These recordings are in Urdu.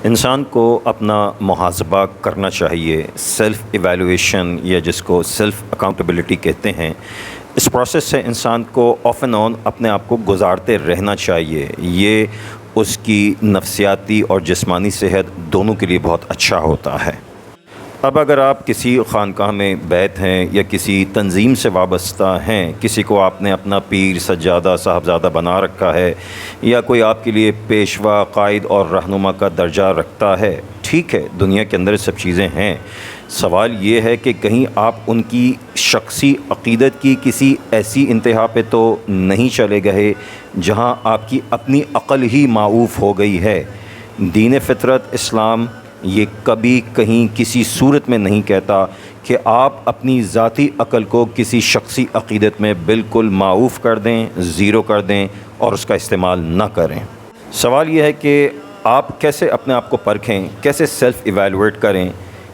انسان کو اپنا محاسبہ کرنا چاہیے، سیلف ایویلویشن یا جس کو سیلف اکاؤنٹیبلٹی کہتے ہیں، اس پروسیس سے انسان کو آف اینڈ آن اپنے آپ کو گزارتے رہنا چاہیے۔ یہ اس کی نفسیاتی اور جسمانی صحت دونوں کے لیے بہت اچھا ہوتا ہے۔ اب اگر آپ کسی خانقاہ میں بیت ہیں یا کسی تنظیم سے وابستہ ہیں، کسی کو آپ نے اپنا پیر، سجادہ، صاحبزادہ بنا رکھا ہے، یا کوئی آپ کے لیے پیشوا، قائد اور رہنما کا درجہ رکھتا ہے، ٹھیک ہے، دنیا کے اندر سب چیزیں ہیں۔ سوال یہ ہے کہ کہیں آپ ان کی شخصی عقیدت کی کسی ایسی انتہا پہ تو نہیں چلے گئے جہاں آپ کی اپنی عقل ہی معوف ہو گئی ہے۔ دین فطرت اسلام یہ کبھی کہیں کسی صورت میں نہیں کہتا کہ آپ اپنی ذاتی عقل کو کسی شخصی عقیدت میں بالکل معوف کر دیں، زیرو کر دیں اور اس کا استعمال نہ کریں۔ سوال یہ ہے کہ آپ کیسے اپنے آپ کو پرکھیں، کیسے سیلف ایویلویٹ کریں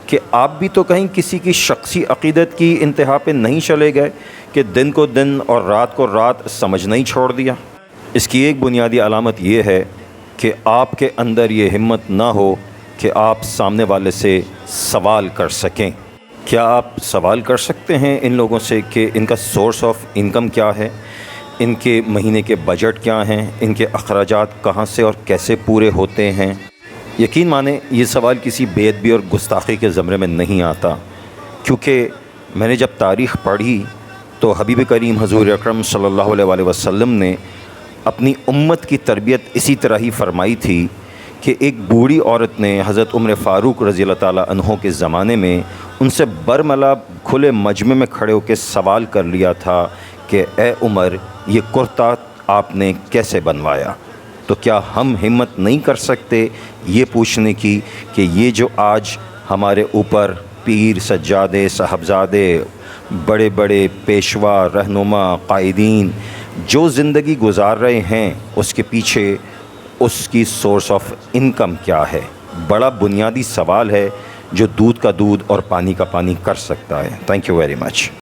کہ آپ بھی تو کہیں کسی کی شخصی عقیدت کی انتہا پہ نہیں چلے گئے کہ دن کو دن اور رات کو رات سمجھنا ہی چھوڑ دیا۔ اس کی ایک بنیادی علامت یہ ہے کہ آپ کے اندر یہ ہمت نہ ہو کہ آپ سامنے والے سے سوال کر سکیں۔ کیا آپ سوال کر سکتے ہیں ان لوگوں سے کہ ان کا سورس آف انکم کیا ہے، ان کے مہینے کے بجٹ کیا ہیں، ان کے اخراجات کہاں سے اور کیسے پورے ہوتے ہیں؟ یقین مانیں یہ سوال کسی بے ادبی اور گستاخی کے زمرے میں نہیں آتا، کیونکہ میں نے جب تاریخ پڑھی تو حبیب کریم حضور اکرم صلی اللہ علیہ وآلہ وسلم نے اپنی امت کی تربیت اسی طرح ہی فرمائی تھی کہ ایک بوڑھی عورت نے حضرت عمر فاروق رضی اللہ تعالیٰ عنہ کے زمانے میں ان سے برملا کھلے مجمع میں کھڑے ہو کے سوال کر لیا تھا کہ اے عمر، یہ کرتا آپ نے کیسے بنوایا؟ تو کیا ہم ہمت نہیں کر سکتے یہ پوچھنے کی کہ یہ جو آج ہمارے اوپر پیر، سجادے، صاحبزادے، بڑے بڑے پیشوا، رہنما، قائدین جو زندگی گزار رہے ہیں، اس کے پیچھے اس کی سورس آف انکم کیا ہے؟ بڑا بنیادی سوال ہے جو دودھ کا دودھ اور پانی کا پانی کر سکتا ہے۔ Thank you very much.